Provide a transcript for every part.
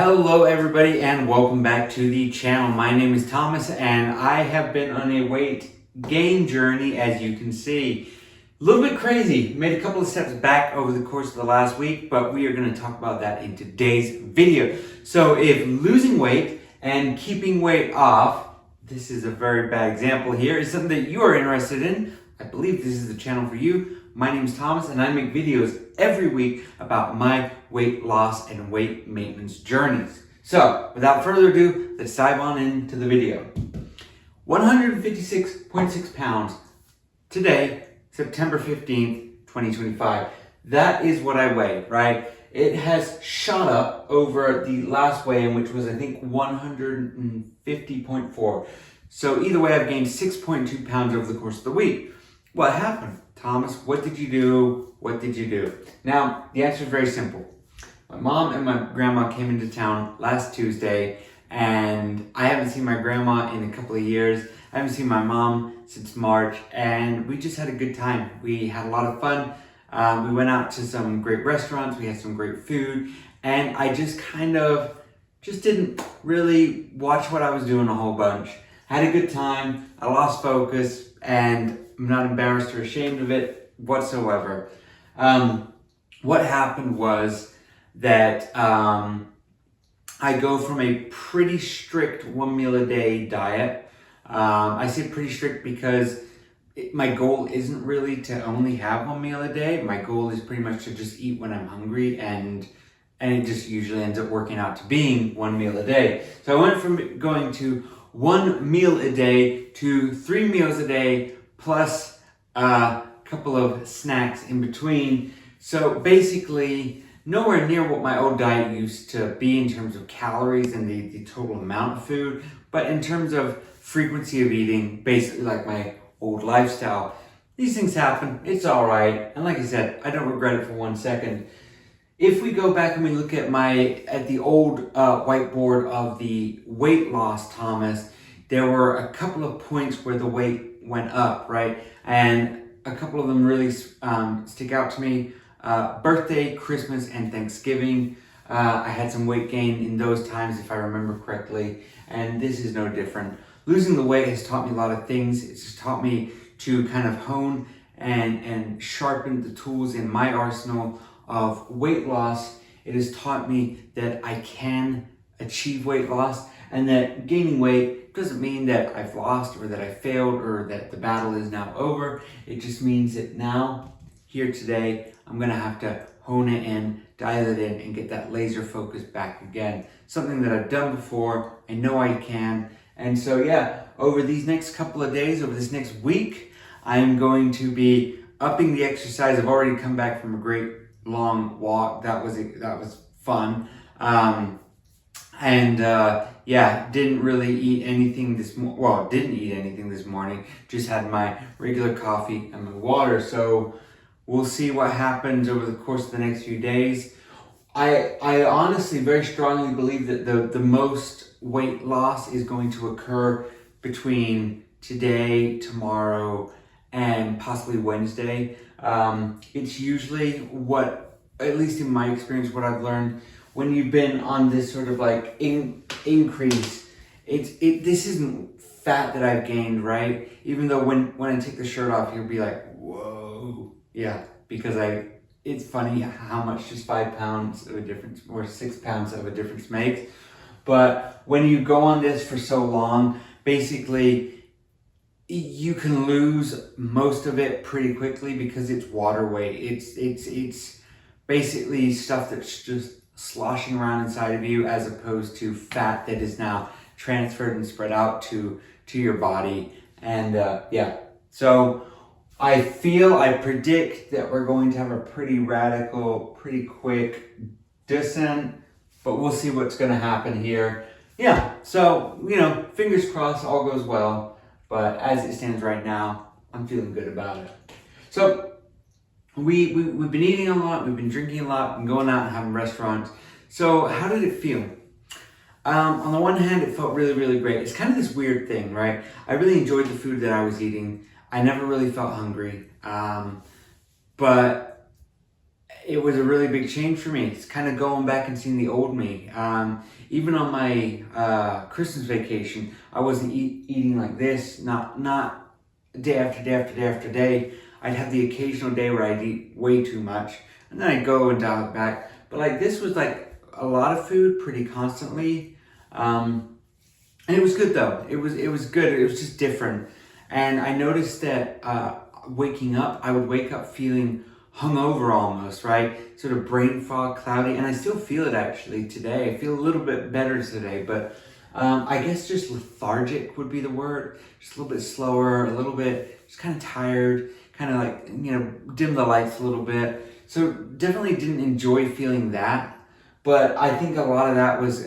Hello everybody and welcome back to the channel. My name is Thomas and I have been on a weight gain journey, as you can see. A little bit crazy, made a couple of steps back over the course of the last week, but we are going to talk about that in today's video. So if losing weight and keeping weight off, this is a very bad example here, is something that you are interested in, I believe this is the channel for you. My name is Thomas and I make videos every week about my weight loss and weight maintenance journeys. So without further ado, let's dive on into the video. 156.6 pounds today, September 15th, 2025. That is what I weigh, right? It has shot up over the last weigh-in, which was I think 150.4. So either way, I've gained 6.2 pounds over the course of the week. What happened? Thomas, what did you do? What did you do? Now, the answer is very simple. My mom and my grandma came into town last Tuesday, and I haven't seen my grandma in a couple of years. I haven't seen my mom since March, and we just had a good time. We had a lot of fun. We went out to some great restaurants. We had some great food, and I just didn't really watch what I was doing a whole bunch. Had a good time. I lost focus, and I'm not embarrassed or ashamed of it whatsoever. What happened was that I go from a pretty strict 1 meal a day diet. I say pretty strict because my goal isn't really to only have 1 meal a day. My goal is pretty much to just eat when I'm hungry, and it just usually ends up working out to being 1 meal a day. So I went from going to 1 meal a day to 3 meals a day plus a couple of snacks in between. So basically nowhere near what my old diet used to be in terms of calories and the total amount of food, but in terms of frequency of eating, basically like my old lifestyle. These things happen, it's all right, and like I said, I don't regret it for 1 second. If we go back and we look at the old whiteboard of the weight loss, Thomas, there were a couple of points where the weight went up, right? And a couple of them really stick out to me. Birthday, Christmas, and Thanksgiving. I had some weight gain in those times, if I remember correctly, and this is no different. Losing the weight has taught me a lot of things. It's just taught me to kind of hone and sharpen the tools in my arsenal of weight loss. It has taught me that I can achieve weight loss, and that gaining weight doesn't mean that I've lost or that I failed or that the battle is now over. It just means that now, here today, I'm gonna have to hone it in, dial it in, and get that laser focus back again. Something that I've done before, I know I can. And so yeah, over these next couple of days, over this next week, I'm going to be upping the exercise. I've already come back from a great long walk. That was fun. Yeah, didn't really eat anything didn't eat anything this morning. Just had my regular coffee and my water. So we'll see what happens over the course of the next few days. I honestly very strongly believe that the most weight loss is going to occur between today, tomorrow, and possibly Wednesday. It's usually what, at least in my experience, what I've learned, when you've been on this sort of like increase, this isn't fat that I've gained, right? Even though when I take the shirt off, you'll be like, whoa. Yeah, because it's funny how much just 5 pounds of a difference or 6 pounds of a difference makes. But when you go on this for so long, basically you can lose most of it pretty quickly because it's water weight. It's basically stuff that's just sloshing around inside of you, as opposed to fat that is now transferred and spread out to your body. And yeah, so I predict that we're going to have a pretty radical, pretty quick descent, but we'll see what's going to happen here. Yeah, so, fingers crossed all goes well, but as it stands right now, I'm feeling good about it. So we've been eating a lot, we've been drinking a lot, and going out and having restaurants. So how did it feel? On the one hand, it felt really, really great. It's kind of this weird thing, right? I really enjoyed the food that I was eating. I never really felt hungry, but it it was a really big change for me. It's kind of going back and seeing the old me. Even on my Christmas vacation, I wasn't eating like this, not day after day after day after day. I'd have the occasional day where I'd eat way too much, and then I'd go and dial it back. But like this was like a lot of food pretty constantly. And it was good though. It was good. It was just different. And I noticed that waking up, I would wake up feeling hungover almost, right? Sort of brain fog, cloudy, and I still feel it actually today. I feel a little bit better today, but I guess just lethargic would be the word. Just a little bit slower, a little bit just kind of tired, kind of like, you know, dim the lights a little bit. So definitely didn't enjoy feeling that, but I think a lot of that was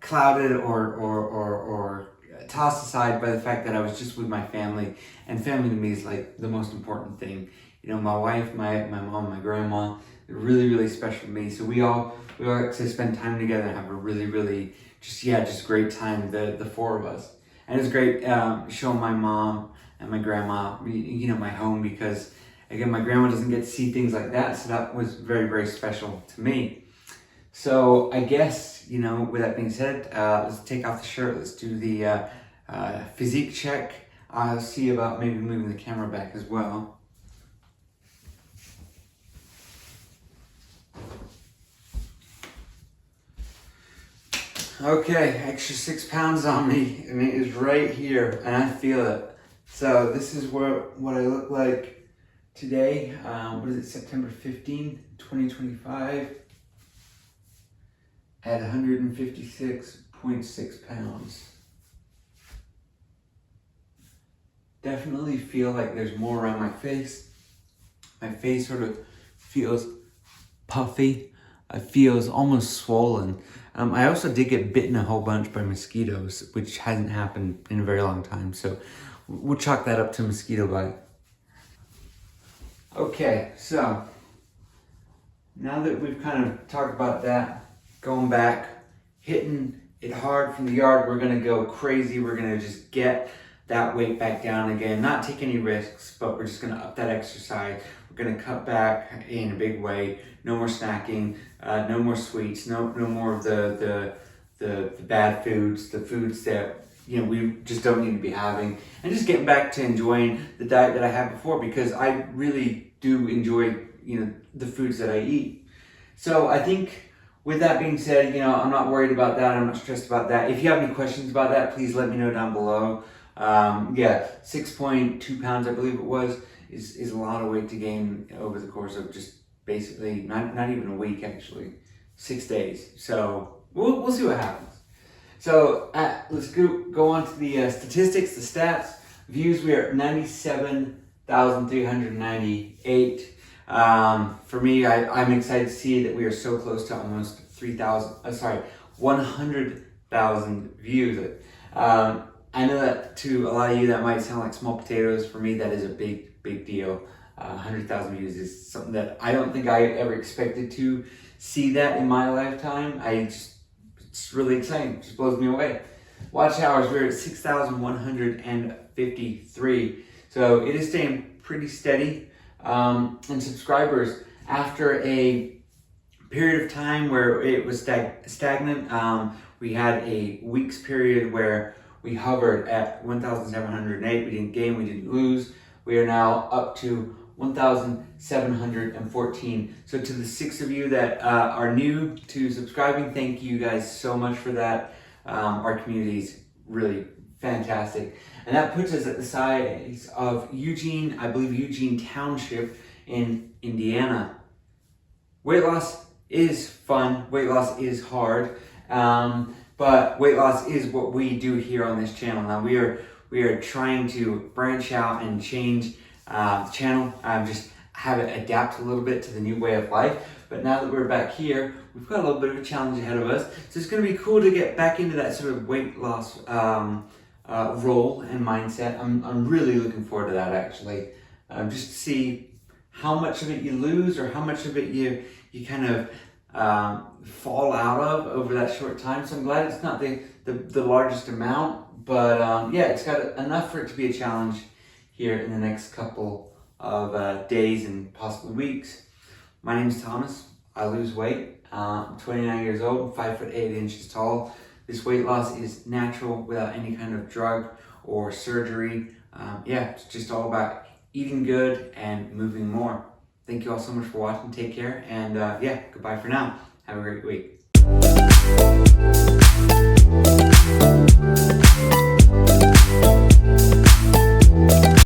clouded or tossed aside by the fact that I was just with my family, and family to me is like the most important thing. You know, my wife, my mom, my grandma, they're really, really special to me. So we all like to spend time together and have a really, really just great time, the four of us. And it was great showing my mom and my grandma, you know, my home, because again, my grandma doesn't get to see things like that. So that was very, very special to me. So I guess, you know, with that being said, let's take off the shirt. Let's do the physique check. I'll see about maybe moving the camera back as well. Okay, extra 6 pounds on me, and it is right here, and I feel it. So this is what I look like today. What is it, September 15th, 2025, at 156.6 pounds. Definitely feel like there's more around my face. My face sort of feels puffy. It feels almost swollen. I also did get bitten a whole bunch by mosquitoes, which hasn't happened in a very long time. So we'll chalk that up to mosquito bite. Okay, so now that we've kind of talked about that, going back, hitting it hard from the yard, we're gonna go crazy. We're gonna just get that weight back down again, not take any risks, but we're just gonna up that exercise. We're gonna cut back in a big way. No more snacking, no more sweets, no more of the bad foods, the foods that, you know, we just don't need to be having, and just getting back to enjoying the diet that I had before, because I really do enjoy, you know, the foods that I eat. So I think with that being said, you know, I'm not worried about that. I'm not stressed about that. If you have any questions about that, please let me know down below. Yeah, 6.2 pounds, I believe it was, is a lot of weight to gain over the course of just basically not even a week, actually, 6 days. So we'll see what happens. So let's go on to the statistics, the stats. Views, we are at 97,398. For me, I'm excited to see that we are so close to almost 100,000 views. I know that to a lot of you that might sound like small potatoes. For me, that is a big deal. 100,000 views is something that I don't think I ever expected to see that in my lifetime. It's really exciting. It just blows me away. Watch hours, we're at 6,153. So it is staying pretty steady. And subscribers, after a period of time where it was stagnant, we had a week's period where we hovered at 1,708. We didn't gain, we didn't lose. We are now up to 1,714. So to the 6 of you that are new to subscribing, thank you guys so much for that. Our community is really fantastic. And that puts us at the size of Eugene, I believe Eugene Township in Indiana. Weight loss is fun, weight loss is hard, but weight loss is what we do here on this channel. Now we are trying to branch out and change the channel, just have it adapt a little bit to the new way of life. But now that we're back here, we've got a little bit of a challenge ahead of us. So it's going to be cool to get back into that sort of weight loss role and mindset. I'm really looking forward to that, actually. Just to see how much of it you lose or how much of it you kind of fall out of over that short time. So I'm glad it's not the largest amount, but yeah, it's got enough for it to be a challenge here in the next couple of days and possibly weeks. My name is Thomas. I lose weight. I'm 29 years old, 5'8" tall. This weight loss is natural without any kind of drug or surgery. It's just all about eating good and moving more. Thank you all so much for watching. Take care, and goodbye for now. Have a great week.